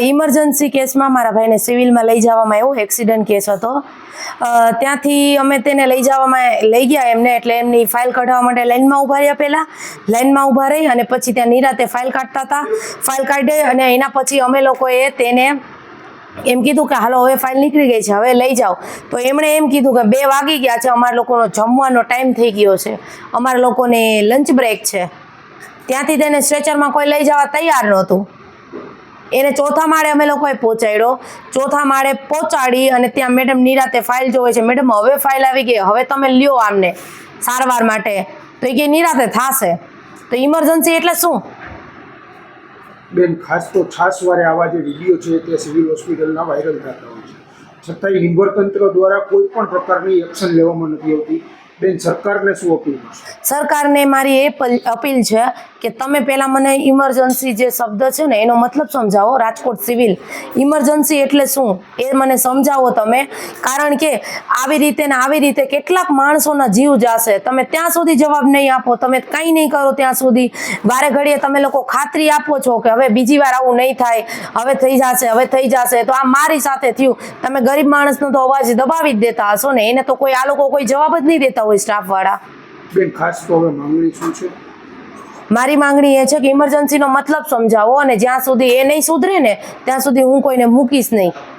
Emergency કેસમાં મારા ભાઈને સિવિલમાં લઈ જવામાં આવ્યો, એક્સિડન્ટ કેસ હતો. ત્યાંથી અમે તેને લઈ ગયા એમને, એટલે એમની ફાઇલ કઢાવવા માટે લાઇનમાં ઊભા રહ્યા. પહેલાં લાઇનમાં ઊભા રહી અને પછી ત્યાં નિરાતે ફાઇલ કાઢતા હતા. ફાઇલ કાઢી અને એના પછી અમે લોકોએ તેને એમ કીધું કે હાલો હવે ફાઇલ નીકળી ગઈ છે, હવે લઈ જાઓ. તો એમણે એમ કીધું કે 2 વાગી ગયા છે, અમારા લોકોનો જમવાનો ટાઈમ થઈ ગયો છે, અમારા લોકોને લંચ બ્રેક છે. ત્યાંથી તેને સ્ટ્રેચરમાં કોઈ લઈ જવા તૈયાર નહોતું. એને 4થા માળે અમે લોકોએ પહોંચાડ્યો. 4થા માળે પહોંચાડી અને ત્યાં મેડમ નિરાતે ફાઇલ જોવે છે. મેડમ હવે ફાઇલ આવી ગઈ, હવે તમે લ્યો આમને સારવાર માટે. તો એ કે નિરાતે થશે. તો ઇમરજન્સી એટલે શું બેન? ખાસ તો છાસવારે આવા જે વિડીયો છે તે સિવિલ હોસ્પિટલના વાયરલ થતા હોય છે, છતાંય નિર્ભરતંત્ર દ્વારા કોઈ પણ પ્રકારની એક્શન લેવામાં નથી આવતી. બેન, સરકારને શું અપીલ કરશો? સરકારને મારી એ અપીલ છે કે તમે પહેલાં મને ઇમરજન્સી જે શબ્દ છે ને એનો મતલબ સમજાવો. રાજકોટ સિવિલ ઇમરજન્સી એટલે શું એ મને સમજાવો તમે. કારણ કે આવી રીતે કેટલાક માણસોના જીવ જશે. તમે ત્યાં સુધી જવાબ નહીં આપો, તમે કંઈ નહીં કરો ત્યાં સુધી. વારે ઘડીએ તમે લોકો ખાતરી આપો છો કે હવે બીજી વાર આવું નહીં થાય, હવે થઈ જશે. તો આ મારી સાથે થયું. તમે ગરીબ માણસનો તો અવાજ દબાવી જ દેતા હશો ને. એને તો આ લોકો કોઈ જવાબ જ નહીં દેતા હોય સ્ટાફવાળા. બેન, ખાસ તો હવે માંગણી શું છે? મારી માંગણી એ છે કે ઇમરજન્સીનો મતલબ સમજાવો, અને જ્યાં સુધી એ નહીં સુધરે ને ત્યાં સુધી હું કોઈને મૂકીશ નહીં.